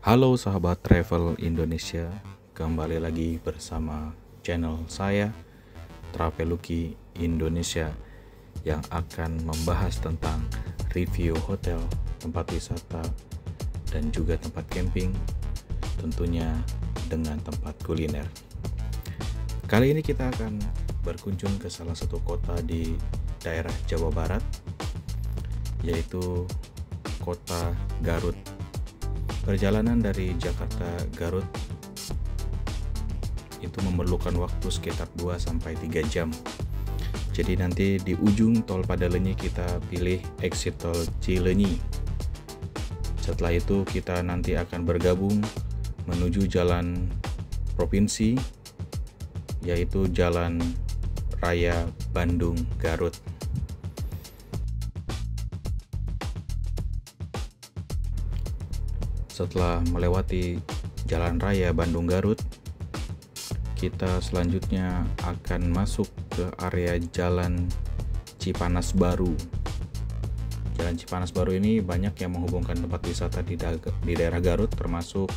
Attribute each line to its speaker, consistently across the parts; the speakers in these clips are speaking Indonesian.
Speaker 1: Halo sahabat travel Indonesia, kembali lagi bersama channel saya Traveluki Indonesia yang akan membahas tentang review hotel, tempat wisata, dan juga tempat camping, tentunya dengan tempat kuliner. Kali ini kita akan berkunjung ke salah satu kota di daerah Jawa Barat, yaitu kota Garut. Perjalanan dari Jakarta Garut itu memerlukan waktu sekitar 2-3 jam. Jadi nanti di ujung tol Padalenyi kita pilih exit tol Cileunyi. Setelah itu kita nanti akan bergabung menuju jalan provinsi, yaitu Jalan Raya Bandung Garut. Setelah melewati Jalan Raya Bandung Garut, kita selanjutnya akan masuk ke area Jalan Cipanas Baru. Jalan Cipanas Baru ini banyak yang menghubungkan tempat wisata di daerah Garut, termasuk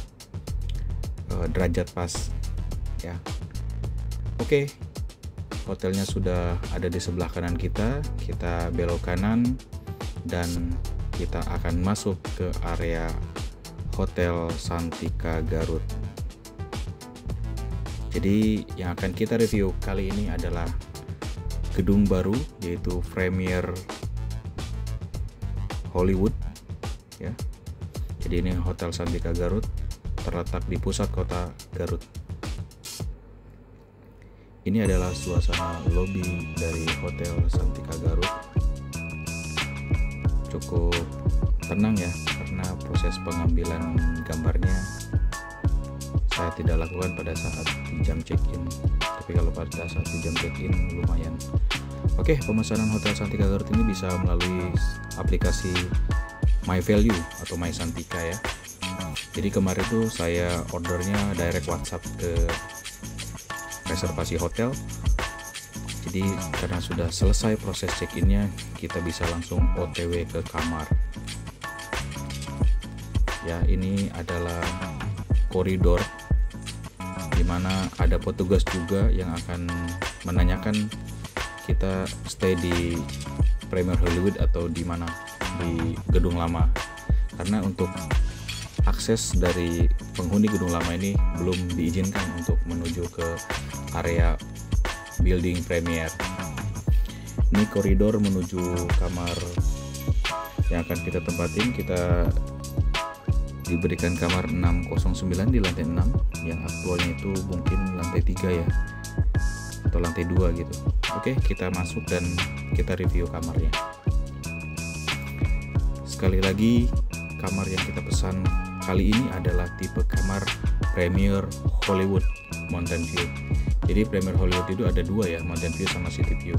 Speaker 1: Derajat Pas ya. Oke, hotelnya sudah ada di sebelah kanan kita. Kita belok kanan dan kita akan masuk ke area Hotel Santika Garut. Jadi yang akan kita review kali ini adalah gedung baru, yaitu Premier Hollywood ya. Jadi ini Hotel Santika Garut, terletak di pusat kota Garut. Ini adalah suasana lobi dari Hotel Santika Garut. Cukup tenang ya, karena proses pengambilan gambarnya saya tidak lakukan pada saat di jam check-in, tapi kalau pada saat di jam check-in lumayan. Oke, pemesanan Hotel Santika Garut ini bisa melalui aplikasi My Value atau My Santika ya. Jadi kemarin tuh saya ordernya direct WhatsApp ke reservasi hotel. Jadi karena sudah selesai proses check-innya, kita bisa langsung OTW ke kamar. Ya, ini adalah koridor di mana ada petugas juga yang akan menanyakan kita stay di Premier Hollywood atau di mana, di gedung lama. Karena untuk akses dari penghuni gedung lama ini belum diizinkan untuk menuju ke area building Premier. Ini koridor menuju kamar yang akan kita tempatin. Kita diberikan kamar 609 di lantai 6, yang aktualnya itu mungkin lantai 3 ya, atau lantai 2 gitu. Oke, kita masuk dan kita review kamarnya. Sekali lagi, kamar yang kita pesan kali ini adalah tipe kamar Premier Hollywood Mountain View. Jadi Premier Hollywood itu ada dua ya, Mountain View sama City View.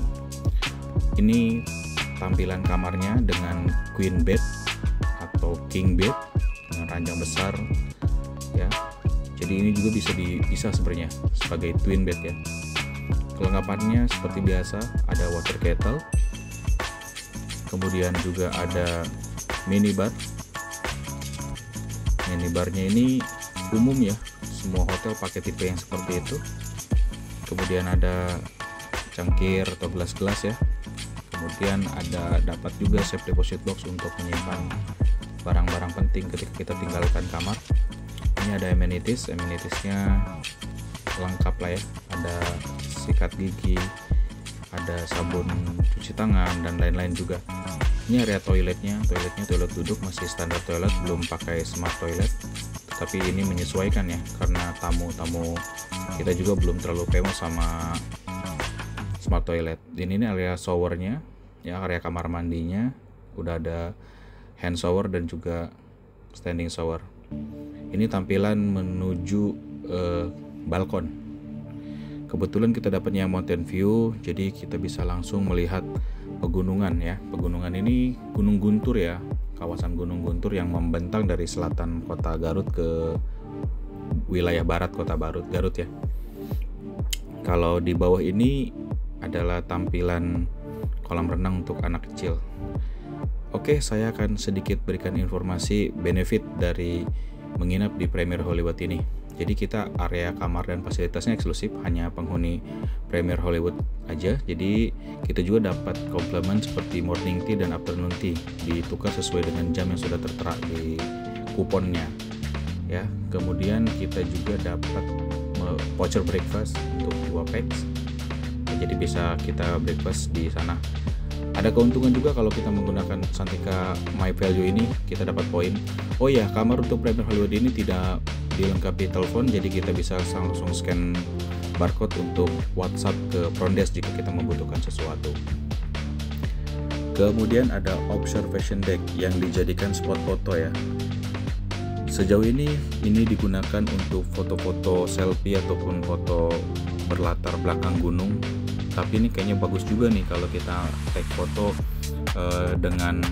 Speaker 1: Ini tampilan kamarnya dengan queen bed atau king bed dengan ranjang besar ya. Jadi ini juga bisa sebenarnya sebagai twin bed ya. Kelengkapannya seperti biasa, ada water kettle, kemudian juga ada minibar. Minibarnya ini umum ya, semua hotel pakai tipe yang seperti itu. Kemudian ada cangkir atau gelas-gelas ya. Kemudian dapat juga safe deposit box untuk menyimpan barang-barang penting ketika kita tinggalkan kamar. Ini ada amenities-nya lengkap lah ya. Ada sikat gigi, ada sabun cuci tangan dan lain-lain juga. Ini area toiletnya toilet duduk, masih standar toilet, belum pakai smart toilet. Tapi ini menyesuaikan ya, karena tamu-tamu kita juga belum terlalu famous sama smart toilet. Ini area showernya ya, area kamar mandinya udah ada hand shower dan juga standing shower. Ini tampilan menuju balkon. Kebetulan kita dapatnya mountain view, jadi kita bisa langsung melihat pegunungan ya. Pegunungan ini Gunung Guntur ya, kawasan Gunung Guntur yang membentang dari selatan kota Garut ke wilayah barat kota Garut ya. Kalau di bawah ini adalah tampilan kolam renang untuk anak kecil. Oke, saya akan sedikit berikan informasi benefit dari menginap di Premier Hollywood ini. Jadi kita area kamar dan fasilitasnya eksklusif, hanya penghuni Premier Hollywood aja. Jadi kita juga dapat komplement seperti morning tea dan afternoon tea, ditukar sesuai dengan jam yang sudah tertera di kuponnya ya. Kemudian kita juga dapat voucher breakfast untuk 2 pax. Jadi bisa kita breakfast di sana. Ada keuntungan juga kalau kita menggunakan Santika My Value ini, kita dapat poin. Oh ya, kamar untuk Premier Hollywood ini tidak dilengkapi telepon, jadi kita bisa langsung scan barcode untuk WhatsApp ke front desk jika kita membutuhkan sesuatu. Kemudian ada observation deck yang dijadikan spot foto ya. Sejauh ini digunakan untuk foto-foto selfie ataupun foto berlatar belakang gunung. Tapi ini kayaknya bagus juga nih kalau kita take foto dengan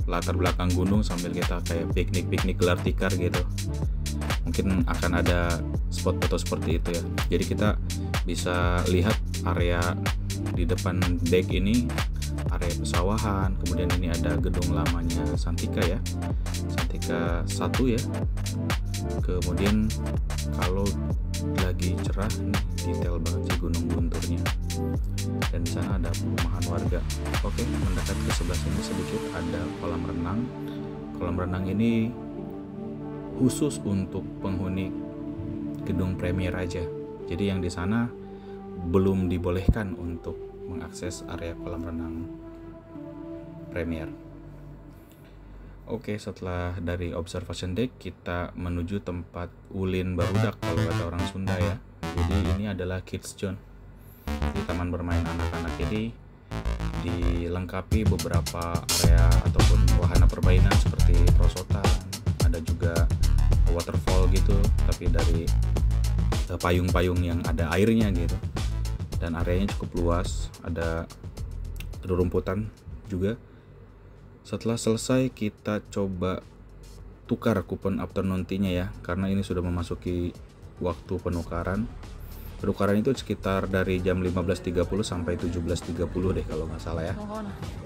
Speaker 1: latar belakang gunung sambil kita kayak piknik gelar tikar gitu. Mungkin akan ada spot foto seperti itu ya. Jadi kita bisa lihat area di depan deck ini, area pesawahan. Kemudian ini ada gedung lamanya Santika ya, Santika 1 ya. Kemudian kalau lagi cerah nih, detail banget sih gunung gunturnya. Dan di sana ada perumahan warga. Oke, mendekat ke sebelah sini sedikit ada kolam renang. Kolam renang ini khusus untuk penghuni gedung Premier aja. Jadi yang di sana belum dibolehkan untuk mengakses area kolam renang Premier. Oke, setelah dari observation deck kita menuju tempat ulin barudak kalau kata orang Sunda ya. Jadi ini adalah kids zone, di taman bermain anak-anak. Jadi dilengkapi beberapa area ataupun wahana permainan seperti perosotan, ada juga waterfall gitu, tapi dari payung-payung yang ada airnya gitu. Dan areanya cukup luas, ada rumputan juga. Setelah selesai kita coba tukar kupon afternoon tea-nya ya, karena ini sudah memasuki waktu penukaran. Penukaran itu sekitar dari jam 15.30 sampai 17.30 deh kalau nggak salah ya.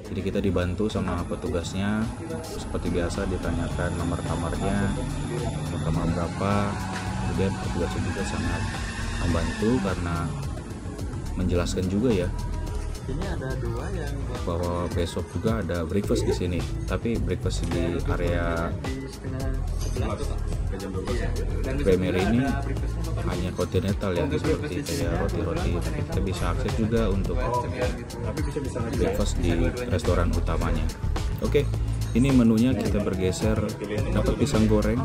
Speaker 1: Jadi kita dibantu sama petugasnya seperti biasa, ditanyakan nomor kamarnya, nomor kamar berapa. Kemudian petugasnya juga sangat membantu karena menjelaskan juga ya.
Speaker 2: Ini ada 2 yang
Speaker 1: bahwa besok juga ada breakfast di sini, tapi breakfast di area Premier ini hanya kontinental ya, seperti kayak roti-roti, tapi kita bisa akses juga untuk breakfast di restoran utamanya. Oke, ini menunya kita bergeser, dapat pisang goreng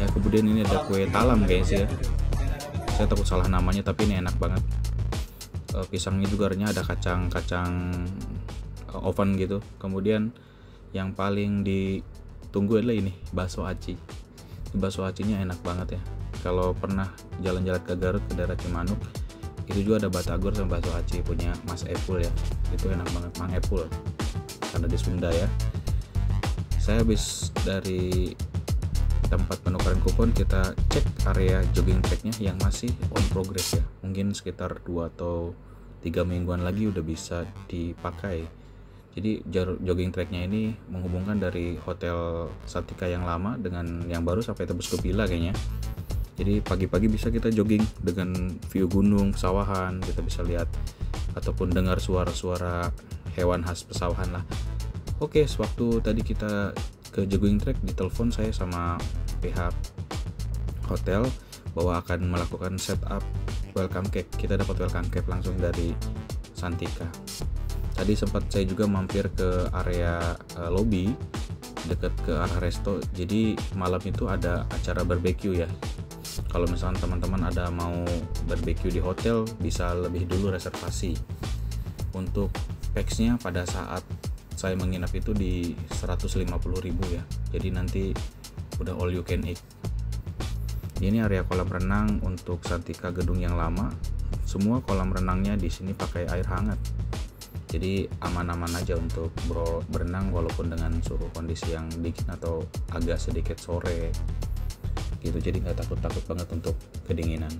Speaker 1: ya, kemudian ini ada kue talam guys ya, saya takut salah namanya tapi ini enak banget. Pisangnya juga renyah, ada kacang oven gitu. Kemudian yang paling ditunggu adalah ini bakso aci. Bakso acinya enak banget ya. Kalau pernah jalan-jalan ke Garut ke daerah Cimanuk, itu juga ada batagor sama bakso aci punya Mas Epul ya. Itu enak banget, Mang Epul karena di Sunda ya. Saya habis dari tempat penukaran kupon, kita cek area jogging tracknya yang masih on progress ya. Mungkin sekitar 2 atau 3 mingguan lagi udah bisa dipakai. Jadi jogging tracknya ini menghubungkan dari hotel Santika yang lama dengan yang baru sampai tebus ke villa kayaknya. Jadi pagi-pagi bisa kita jogging dengan view gunung, pesawahan, kita bisa lihat ataupun dengar suara-suara hewan khas pesawahan lah. Oke, sewaktu tadi kita ke jogging track, ditelepon saya sama pihak hotel bahwa akan melakukan setup welcome cake. Kita dapat welcome cake langsung dari Santika. Tadi sempat saya juga mampir ke area lobby dekat ke arah resto. Jadi malam itu ada acara barbecue ya. Kalau misalnya teman-teman ada mau barbecue di hotel, bisa lebih dulu reservasi. Untuk pax-nya pada saat saya menginap itu di 150.000 ya. Jadi nanti udah all you can eat. Ini area kolam renang untuk Santika gedung yang lama. Semua kolam renangnya di sini pakai air hangat. Jadi aman-aman aja untuk berenang walaupun dengan suhu kondisi yang dingin atau agak sedikit sore gitu. Jadi nggak takut-takut banget untuk kedinginan.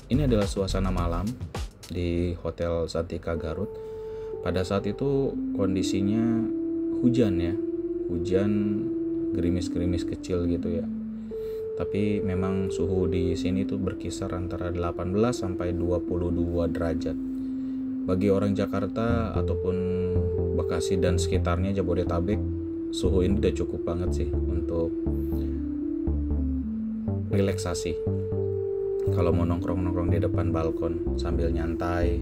Speaker 1: Ini adalah suasana malam di Hotel Santika Garut. Pada saat itu kondisinya hujan ya. Hujan gerimis-gerimis kecil gitu ya. Tapi memang suhu di sini tuh berkisar antara 18 sampai 22 derajat. Bagi orang Jakarta ataupun Bekasi dan sekitarnya, Jabodetabek, suhu ini udah cukup banget sih untuk relaksasi. Kalau mau nongkrong-nongkrong di depan balkon sambil nyantai,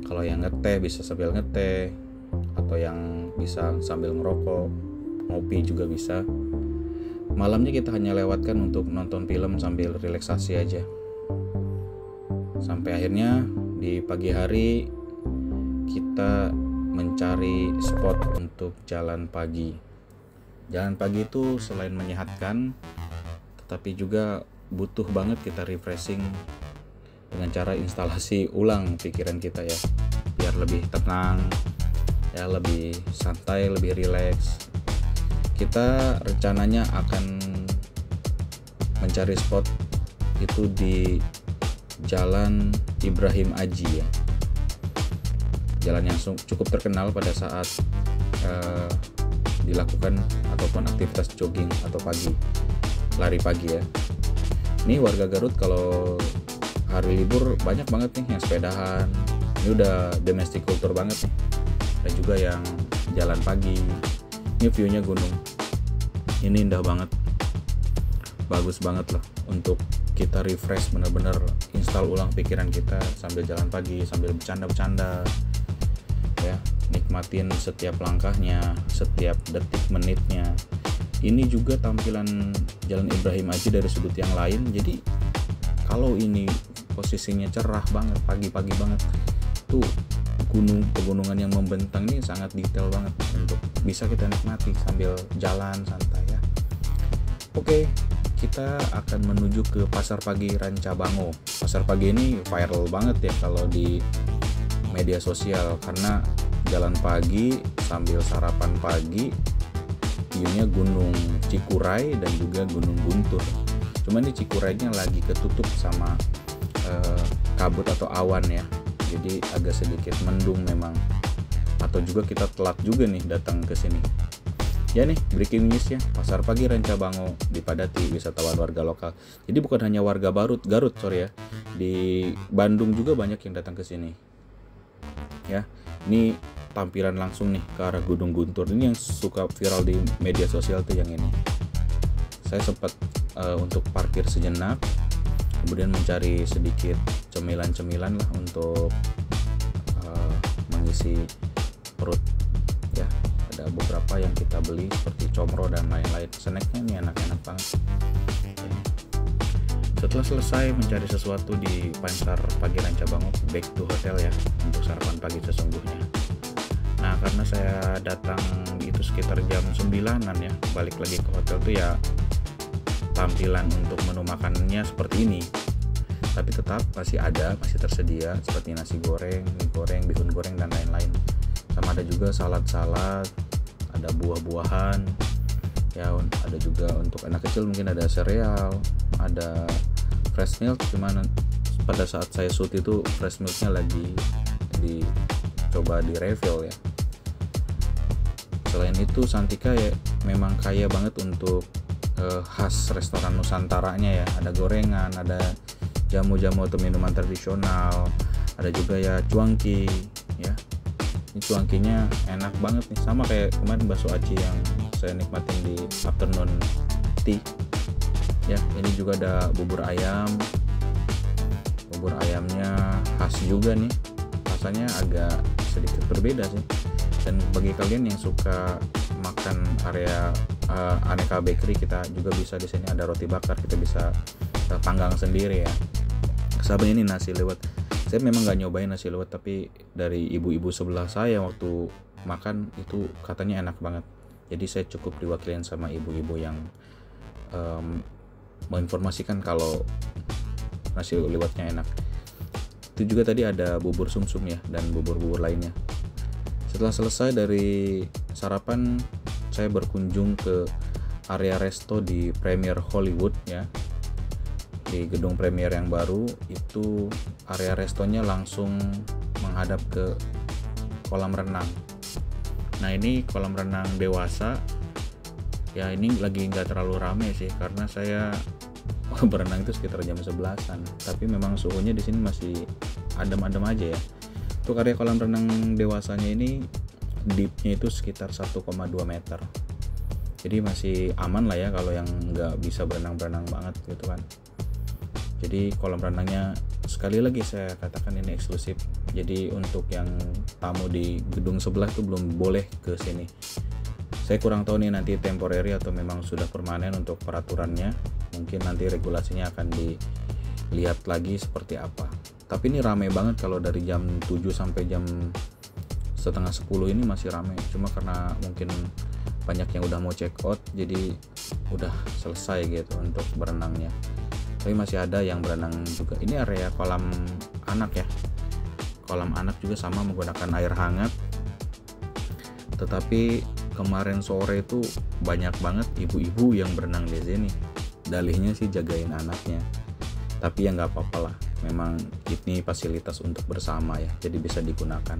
Speaker 1: kalau yang ngeteh bisa sambil ngeteh, atau yang bisa sambil ngerokok, ngopi juga bisa. Malamnya kita hanya lewatkan untuk nonton film sambil relaksasi aja. Sampai akhirnya di pagi hari kita mencari spot untuk jalan pagi. Jalan pagi itu selain menyehatkan, tetapi juga butuh banget kita refreshing dengan cara instalasi ulang pikiran kita ya, biar lebih tenang ya, lebih santai, lebih rileks. Kita rencananya akan mencari spot itu di Jalan Ibrahim Aji ya, jalan yang cukup terkenal pada saat dilakukan ataupun aktivitas jogging atau pagi, lari pagi ya. Ini warga Garut kalau hari libur banyak banget nih yang sepedahan. Ini udah domestic culture banget nih. Ada juga yang jalan pagi. Ini viewnya gunung. Ini indah banget. Bagus banget lah untuk kita refresh, bener-bener install ulang pikiran kita sambil jalan pagi, sambil bercanda-bercanda ya, nikmatin setiap langkahnya, setiap detik menitnya. Ini juga tampilan Jalan Ibrahim Aji dari sudut yang lain. Jadi kalau ini posisinya cerah banget, pagi-pagi banget, tuh pegunungan yang membentang ini sangat detail banget untuk bisa kita nikmati sambil jalan santai ya. Oke, kita akan menuju ke Pasar Pagi Rancabango. Pasar pagi ini viral banget ya kalau di media sosial, karena jalan pagi sambil sarapan pagi, viewnya Gunung Cikuray dan juga Gunung Guntur. Cuman di Cikuraynya lagi ketutup sama kabut atau awan ya, jadi agak sedikit mendung memang, atau juga kita telat juga nih datang ke sini. Ya nih, breaking news ya, Pasar Pagi Rancabango dipadati wisatawan warga lokal. Jadi bukan hanya warga Garut ya, di Bandung juga banyak yang datang ke sini. Ya, ini tampilan langsung nih ke arah Gunung Guntur. Ini yang suka viral di media sosial tuh yang ini. Saya sempat untuk parkir sejenak, kemudian mencari sedikit cemilan-cemilan lah untuk mengisi perut ya. Ada beberapa yang kita beli seperti comro dan lain-lain. Snacknya ini enak-enak banget. Setelah selesai mencari sesuatu di Pasar Pagi Rancabango, back to hotel ya untuk sarapan pagi sesungguhnya. Nah, karena saya datang itu sekitar jam 9-an ya, balik lagi ke hotel tuh ya tampilan untuk menu makanannya seperti ini. Tapi tetap masih tersedia seperti nasi goreng, mie goreng, bihun goreng dan lain-lain. Sama ada juga salad-salad, ada buah-buahan. Ya, ada juga untuk anak kecil mungkin ada sereal, ada fresh milk, cuman pada saat saya shoot itu fresh milknya lagi dicoba di refill ya. Selain itu Santika ya memang kaya banget untuk khas restoran Nusantaranya ya. Ada gorengan, ada jamu-jamu atau minuman tradisional, ada juga ya cuangki ya. Ini cuangkinya enak banget nih, sama kayak kemarin bakso aci yang saya nikmatin di afternoon tea ya. Ini juga ada bubur ayam. Bubur ayamnya khas juga nih, rasanya agak sedikit berbeda sih. Dan bagi kalian yang suka makan area aneka bakery, kita juga bisa di sini ada roti bakar, kita bisa panggang sendiri ya. Sama ini nasi liwet. Saya memang nggak nyobain nasi liwet, tapi dari ibu-ibu sebelah saya waktu makan itu katanya enak banget. Jadi saya cukup diwakilin sama ibu-ibu yang menginformasikan kalau nasi liwetnya enak. Itu juga tadi ada bubur sumsum ya dan bubur-bubur lainnya. Setelah selesai dari sarapan, saya berkunjung ke area resto di Premier Hollywood ya. Di gedung Premier yang baru itu area restonya langsung menghadap ke kolam renang. Nah, ini kolam renang dewasa Ya ini lagi nggak terlalu rame sih karena saya berenang itu sekitar jam 11-an, tapi memang suhunya di sini masih adem-adem aja ya. Untuk area kolam renang dewasanya ini deepnya itu sekitar 1,2 meter, jadi masih aman lah ya kalau yang nggak bisa berenang banget gitu kan. Jadi kolam renangnya sekali lagi saya katakan ini eksklusif, jadi untuk yang tamu di gedung sebelah itu belum boleh ke sini. Saya kurang tahu nih nanti temporary atau memang sudah permanen untuk peraturannya, mungkin nanti regulasinya akan dilihat lagi seperti apa. Tapi ini ramai banget, kalau dari jam 7 sampai jam setengah 10 ini masih ramai, cuma karena mungkin banyak yang udah mau check out jadi udah selesai gitu untuk berenangnya. Tapi masih ada yang berenang juga. Ini area kolam anak ya, kolam anak juga sama menggunakan air hangat, tetapi kemarin sore itu banyak banget ibu-ibu yang berenang di sini. Dalihnya sih jagain anaknya, tapi ya nggak apa-apa lah, memang ini fasilitas untuk bersama ya, jadi bisa digunakan.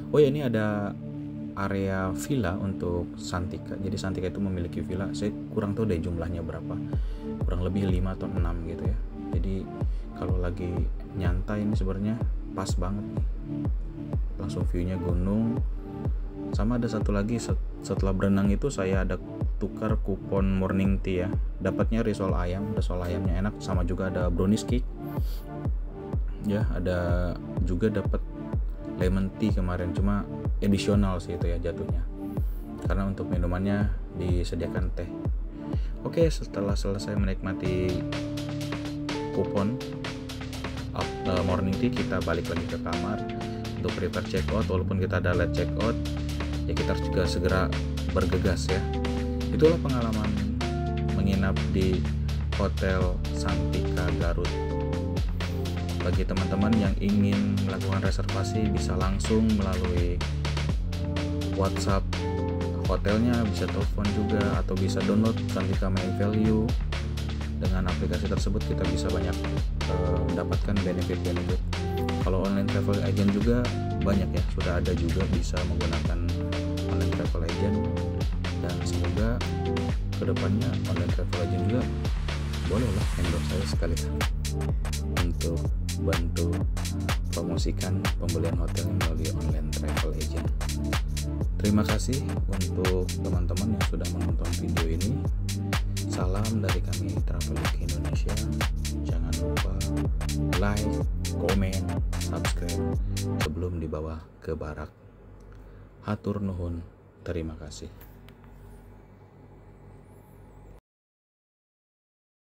Speaker 1: Oh ya, ini ada area villa untuk Santika. Jadi Santika itu memiliki villa, saya kurang tahu deh jumlahnya berapa, kurang lebih 5 atau 6 gitu ya. Jadi kalau lagi nyantai ini sebenarnya pas banget nih, langsung viewnya gunung. Sama ada satu lagi, setelah berenang itu saya ada tukar kupon morning tea ya, dapatnya risol ayamnya enak, sama juga ada brownies cake ya, ada juga dapat lemon tea kemarin, cuma edisional sih itu ya jatuhnya, karena untuk minumannya disediakan teh. Oke, setelah selesai menikmati kupon morning tea, kita balik lagi ke kamar untuk prepare check out. Walaupun kita ada late check out ya, kita harus juga segera bergegas ya. Itulah pengalaman menginap di Hotel Santika Garut. Bagi teman-teman yang ingin melakukan reservasi bisa langsung melalui WhatsApp hotelnya, bisa telepon juga, atau bisa download Santika My Value. Dengan aplikasi tersebut kita bisa banyak mendapatkan benefit. Kalau online travel agent juga banyak ya, sudah ada juga bisa menggunakan online travel agent, dan semoga kedepannya online travel agent juga bolehlah endorse saya sekali untuk bantu promosikan pembelian hotelnya melalui online travel agent. Terima kasih untuk teman-teman yang sudah menonton video ini. Salam dari kami Traveloka Indonesia. Jangan lupa like, komen, subscribe sebelum dibawa ke barak. Hatur nuhun, terima kasih.